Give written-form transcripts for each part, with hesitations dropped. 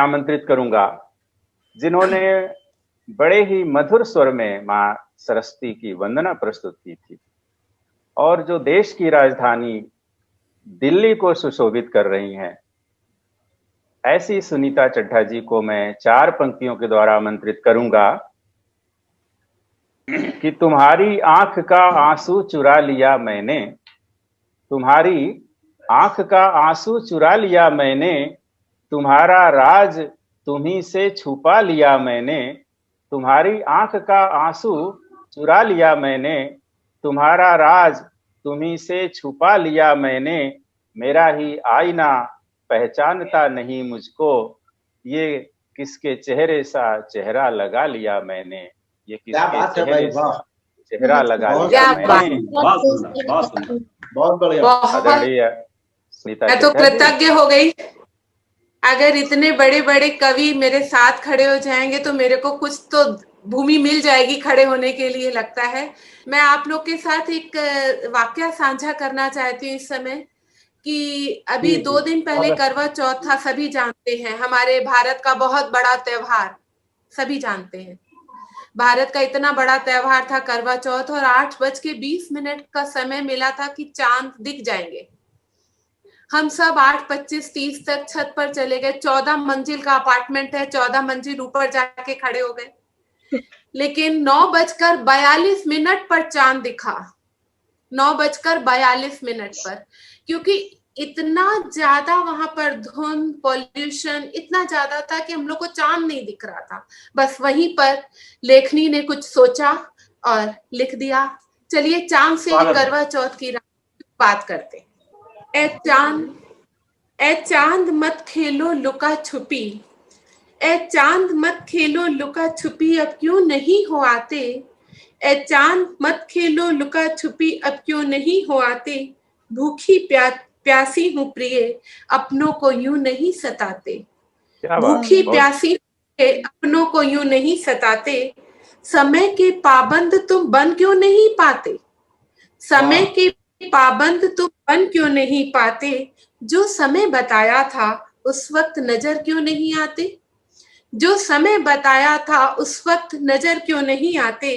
आमंत्रित करूंगा जिन्होंने बड़े ही मधुर स्वर में मां सरस्वती की वंदना प्रस्तुत की थी और जो देश की राजधानी दिल्ली को सुशोभित कर रही हैं। ऐसी सुनीता चड्ढा जी को मैं 4 पंक्तियों के द्वारा आमंत्रित करूंगा कि तुम्हारी आंख का आंसू चुरा लिया मैंने, तुम्हारी आंख का आंसू चुरा लिया मैंने, तुम्हारा राज तुम्ही से छुपा लिया मैंने, तुम्हारी आंख का आंसू चुरा लिया मैंने, तुम्हारा राज तुम्ही से छुपा लिया मैंने, मेरा ही आईना पहचानता नहीं मुझको, ये किसके चेहरे सा चेहरा लगा लिया मैंने, ये किसके चेहरे सा चेहरा लगा लिया मैंने। बहुत बढ़िया, आदरणीय सुनीता, मैं तो कृतज्ञ हो गई। अगर इतने बड़े बड़े कवि मेरे साथ खड़े हो जाएंगे तो मेरे को कुछ तो भूमि मिल जाएगी खड़े होने के लिए, लगता है। मैं आप लोग के साथ एक वाकया साझा करना चाहती हूँ इस समय कि अभी 2 दिन पहले करवा चौथ था। सभी जानते हैं, हमारे भारत का बहुत बड़ा त्योहार, सभी जानते हैं। भारत का इतना बड़ा त्योहार था करवा चौथ, और 8:20 का समय मिला था कि चांद दिख जाएंगे। हम सब 8:25-30 तक छत पर चले गए। 14 मंजिल का अपार्टमेंट है, 14 मंजिल ऊपर जाके खड़े हो गए, लेकिन 9:42 पर चांद दिखा। 9:42 पर, क्योंकि इतना ज्यादा वहां पर धुंध, पॉल्यूशन इतना ज्यादा था कि हम लोग को चांद नहीं दिख रहा था। बस वहीं पर लेखनी ने कुछ सोचा और लिख दिया। चलिए चांद से करवा चौथ की बात करते। ए चांद मत खेलो लुका छुपी, ए चांद मत खेलो लुका छुपी, अब क्यों नहीं हो आते, ए चांद मत खेलो लुका छुपी, अब क्यों नहीं हो आते, भूखी प्यासी हूँ प्रिय, अपनों को यूं नहीं सताते, भूखी प्यासी अपनों को यूं नहीं सताते, समय के पाबंद तुम बन क्यों नहीं पाते, समय के पाबंद तुम बन क्यों नहीं पाते, जो समय बताया था उस वक्त नजर क्यों नहीं आते, जो समय बताया था उस वक्त नजर क्यों नहीं आते,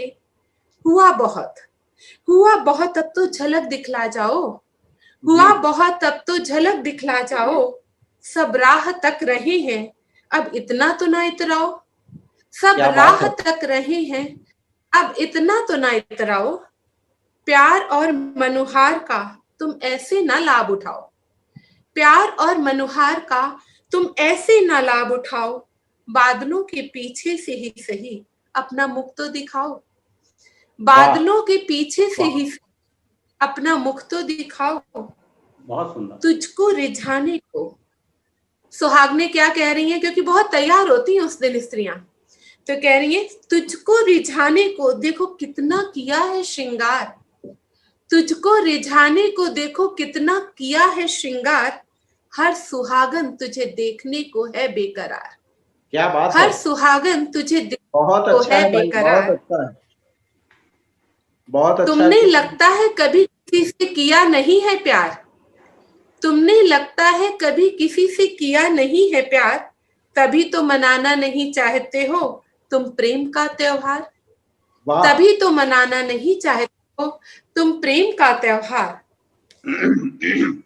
हुआ बहुत अब तो झलक दिखला जाओ, हुआ बहुत अब तो झलक दिखला जाओ, सब राह तक रहे हैं अब इतना तो ना इतराओ, सब राह तक रहे हैं अब इतना तो ना इतराओ, प्यार और मनोहार का तुम ऐसे ना लाभ उठाओ, प्यार और मनोहार का तुम ऐसे ना लाभ उठाओ, बादलों के पीछे से ही सही अपना मुख तो दिखाओ, बादलों के पीछे से ही अपना मुख तो दिखाओ, बहुत सुंदर। तुझको रिझाने को, सुहागने क्या कह रही हैं, क्योंकि बहुत तैयार होती हैं उस दिन स्त्रियां, तो कह रही है तुझको रिझाने को देखो कितना किया है श्रृंगार, तुझको रिझाने को देखो कितना किया है श्रृंगार, हर सुहागन तुझे देखने को है बेकरार, क्या बात हर है, सुहागन तुझे देखने बहुत को अच्छा है है भाई, बेकरार, बहुत अच्छा है, बहुत अच्छा तुमने है। लगता है कभी किसी से किया नहीं है प्यार, तुमने लगता है कभी किसी से किया नहीं है प्यार, तभी तो मनाना नहीं चाहते हो तुम प्रेम का त्योहार, तभी तो मनाना नहीं चाहते हो तुम प्रेम का त्योहार,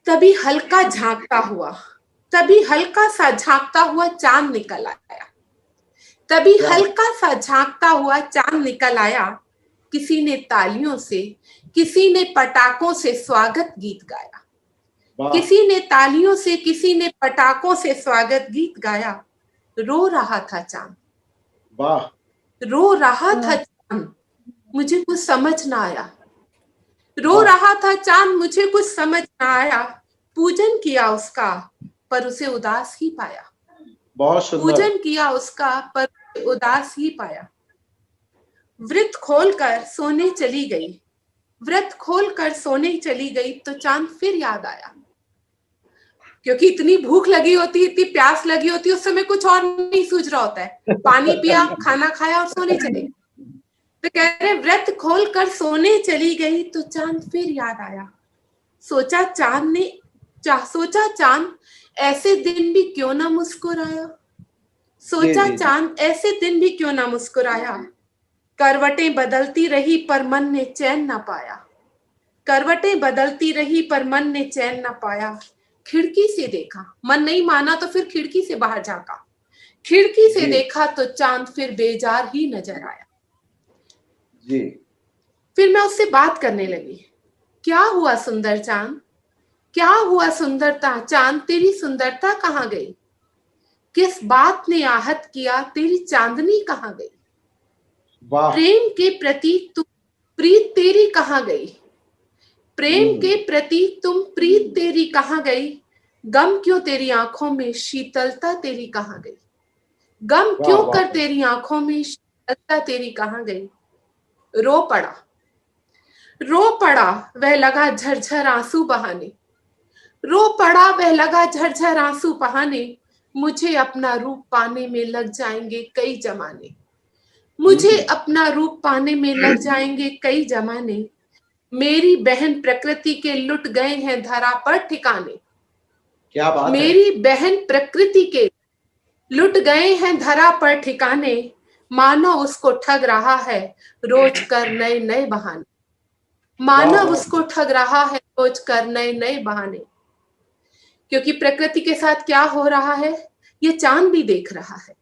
तभी हल्का सा झांकता हुआ चांद निकल आया, तभी हल्का सा झांकता हुआ चांद निकल आया, किसी ने तालियों से, किसी ने पटाखों से स्वागत गीत गाया, किसी ने तालियों से, किसी ने पटाखों से स्वागत गीत गाया, रो रहा था चांद, वाह, रो रहा था चांद, मुझे कुछ समझ ना आया, रो रहा था चांद, मुझे कुछ समझ ना आया, पूजन किया उसका पर उसे उदास ही पाया, बहुत सुंदर, पूजन किया उसका पर उदास ही पाया, व्रत खोलकर सोने चली गई, व्रत खोलकर सोने चली गई तो चांद फिर याद आया, क्योंकि इतनी भूख लगी होती, इतनी प्यास लगी होती, उस समय कुछ और नहीं सूझ रहा होता है, पानी पिया, खाना खाया और सोने चले, तो कह रहे व्रत खोलकर सोने चली गई तो चांद फिर याद आया, सोचा चांद ऐसे दिन भी क्यों ना मुस्कुराया, सोचा जी, जी। चांद ऐसे दिन भी क्यों ना मुस्कुराया, करवटें बदलती रही पर मन ने चैन ना पाया, करवटें बदलती रही पर मन ने चैन ना पाया। खिड़की से देखा, मन नहीं माना तो फिर खिड़की से बाहर झांका, खिड़की से जी। देखा तो चांद फिर बेजार ही नजर आया। जी। फिर मैं उससे बात करने लगी, क्या हुआ सुंदर चांद, क्या हुआ सुंदरता चांद, तेरी सुंदरता कहाँ गई, किस बात ने आहत किया, तेरी चांदनी कहाँ गई, वाह। प्रेम के प्रति तुम प्रीत तेरी कहाँ गई, प्रेम के प्रति तुम प्रीत तेरी कहाँ गई, गम क्यों तेरी आंखों में शीतलता तेरी कहाँ गई, गम वाह क्यों वाह कर तेरी आंखों में शीतलता तेरी कहाँ गई। रो पड़ा, रो पड़ा वह लगा झरझर आंसू बहाने, रो पड़ा वह लगा झरझर आंसू बहाने, मुझे अपना रूप पाने में लग जाएंगे कई जमाने, मुझे अपना रूप पाने में लग जाएंगे कई जमाने, मेरी बहन प्रकृति के लुट गए हैं धरा पर ठिकाने, क्या बात है। मेरी बहन प्रकृति के लुट गए हैं धरा पर ठिकाने, मानव उसको ठग रहा है रोज कर नए नए बहाने, मानव उसको ठग रहा है रोज कर नए नए बहाने। क्योंकि प्रकृति के साथ क्या हो रहा है ये चांद भी देख रहा है।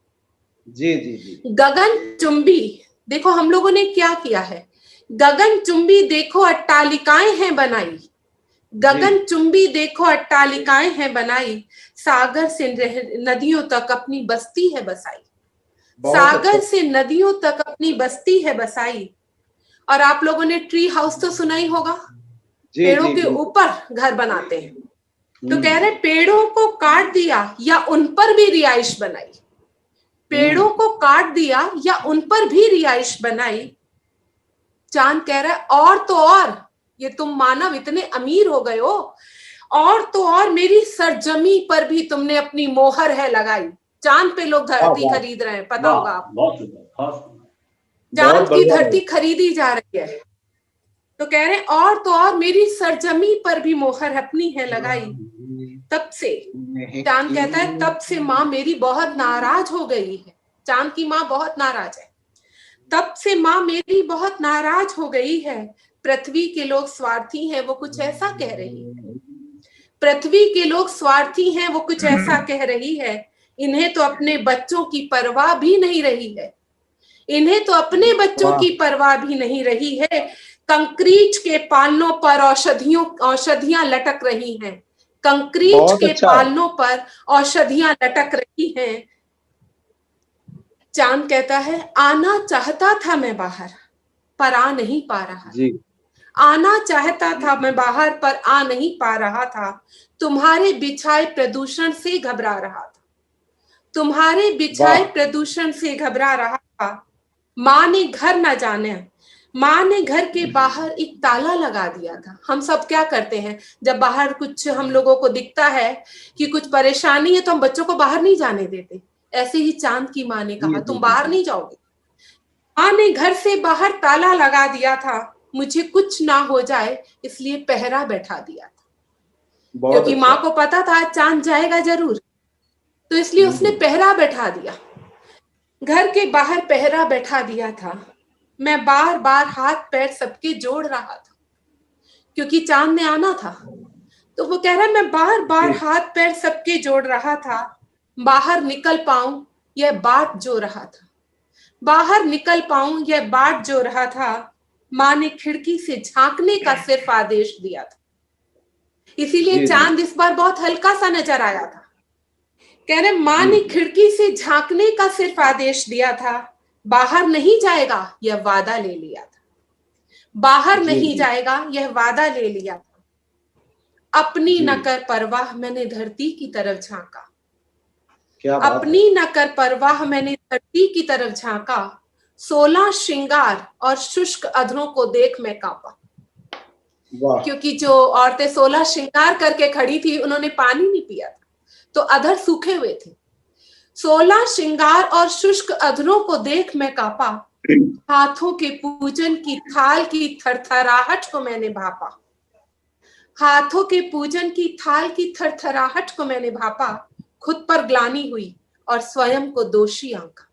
जी जी जी। गगन चुंबी, देखो हम लोगों ने क्या किया है, गगन चुंबी देखो अट्टालिकाएं हैं बनाई, गगन चुंबी देखो अट्टालिकाएं हैं बनाई, सागर से नदियों तक अपनी बस्ती है बसाई, सागर से नदियों तक अपनी बस्ती है बसाई। और आप लोगों ने ट्री हाउस तो सुना ही होगा, पेड़ों के ऊपर घर बनाते हैं, तो कह रहे पेड़ों को काट दिया या उन पर भी रिहाइश बनाई, पेड़ों को काट दिया या उन पर भी रिहाइश बनाई। चांद कह रहा है और तो और, ये तुम मानव इतने अमीर हो गए हो, और तो और मेरी सरजमी पर भी तुमने अपनी मोहर है लगाई। चांद पे लोग धरती खरीद रहे हैं, पता होगा आपको, चांद की धरती खरीदी जा रही है। तो कह रहे हैं और तो और मेरी सरजमी पर भी मोहर अपनी है लगाई। तब से चांद कहता है तब से माँ मेरी बहुत नाराज हो गई है, चांद की माँ बहुत नाराज है, तब से माँ मेरी बहुत नाराज हो गई है, पृथ्वी के लोग स्वार्थी हैं वो कुछ ऐसा कह रही है, पृथ्वी के लोग स्वार्थी हैं वो कुछ ऐसा कह रही है, इन्हें तो अपने बच्चों की परवाह भी नहीं रही है, इन्हें तो अपने बच्चों की परवाह भी नहीं रही है। कंक्रीट के पालनों पर औषधियां लटक रही हैं, कंक्रीट के पालनों पर औषधियां लटक रही हैं। चांद कहता है आना चाहता था मैं बाहर पर आ नहीं पा रहा जी। आना चाहता था मैं बाहर पर आ नहीं पा रहा था, तुम्हारे बिछाए प्रदूषण से घबरा रहा था, तुम्हारे बिछाए प्रदूषण से घबरा रहा था। माँ ने घर न जाने, माँ ने घर के बाहर एक ताला लगा दिया था। हम सब क्या करते हैं जब बाहर कुछ हम लोगों को दिखता है कि कुछ परेशानी है तो हम बच्चों को बाहर नहीं जाने देते, ऐसे ही चांद की माँ ने कहा तुम बाहर नहीं जाओगे। माँ ने घर से बाहर ताला लगा दिया था, मुझे कुछ ना हो जाए इसलिए पहरा बैठा दिया था, क्योंकि माँ को पता था चांद जाएगा जरूर, तो इसलिए उसने पहरा बैठा दिया, घर के बाहर पहरा बैठा दिया था। मैं बार बार हाथ पैर सबके जोड़ रहा था क्योंकि चांद ने आना था, तो वो कह रहा है मैं बार बार हाथ पैर सबके जोड़ रहा था, बाहर निकल पाऊं यह बाट जो रहा था, बाहर निकल पाऊं यह बाट जो रहा था। माँ ने खिड़की से झांकने का सिर्फ आदेश दिया था, इसीलिए चांद इस बार बहुत हल्का सा नजर आया था। कह रहे माँ ने खिड़की से झांकने का सिर्फ आदेश दिया था, बाहर नहीं जाएगा यह वादा ले लिया था, बाहर नहीं जाएगा यह वादा ले लिया था। अपनी न कर परवाह मैंने धरती की तरफ झांका, अपनी न कर परवाह मैंने धरती की तरफ झांका, 16 श्रृंगार और शुष्क अधरों को देख मैं कांपा, क्योंकि जो औरतें 16 श्रृंगार करके खड़ी थी उन्होंने पानी नहीं पिया था तो अधर सूखे हुए थे। 16 श्रृंगार और शुष्क अधरों को देख मैं कांपा, हाथों के पूजन की थाल की थरथराहट को मैंने भापा, हाथों के पूजन की थाल की थरथराहट को मैंने भापा। खुद पर ग्लानि हुई और स्वयं को दोषी आंका।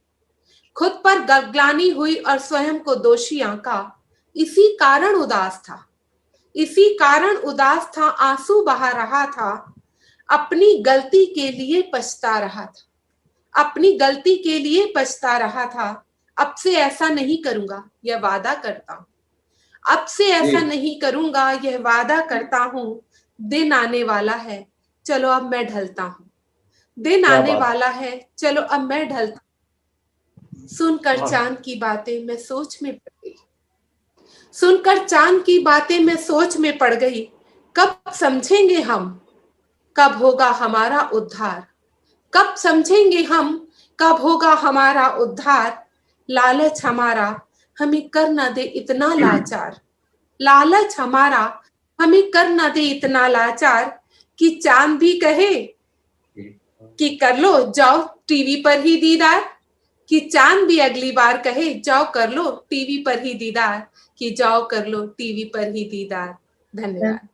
खुद पर गर्वग्लानि हुई और स्वयं को दोषी आंका। इसी कारण उदास था, इसी कारण उदास था, आंसू बहा रहा था, अपनी गलती के लिए पछता रहा था, अपनी गलती के लिए पछता रहा था। अब से ऐसा नहीं करूंगा, यह वादा करता हूं। अब से ऐसा नहीं करूंगा, यह वादा करता हूं। दिन आने वाला है, चलो अब मैं ढलता हूं। दिन आने वाला है, चलो अब मैं ढलता हूं। सुनकर चांद की बातें मैं सोच में पड़ गई, सुनकर चांद की बातें मैं सोच में पड़ गई। कब समझेंगे हम, कब होगा हमारा उद्धार? कब समझेंगे हम, कब होगा हमारा उद्धार? लालच हमारा हमें कर ना दे इतना लाचार, लालच हमारा हमें कर ना दे इतना लाचार, कि चांद भी कहे कि कर लो जाओ टीवी पर ही दीदार, कि चांद भी अगली बार कहे जाओ कर लो टीवी पर ही दीदार, कि जाओ कर लो टीवी पर ही दीदार। धन्यवाद।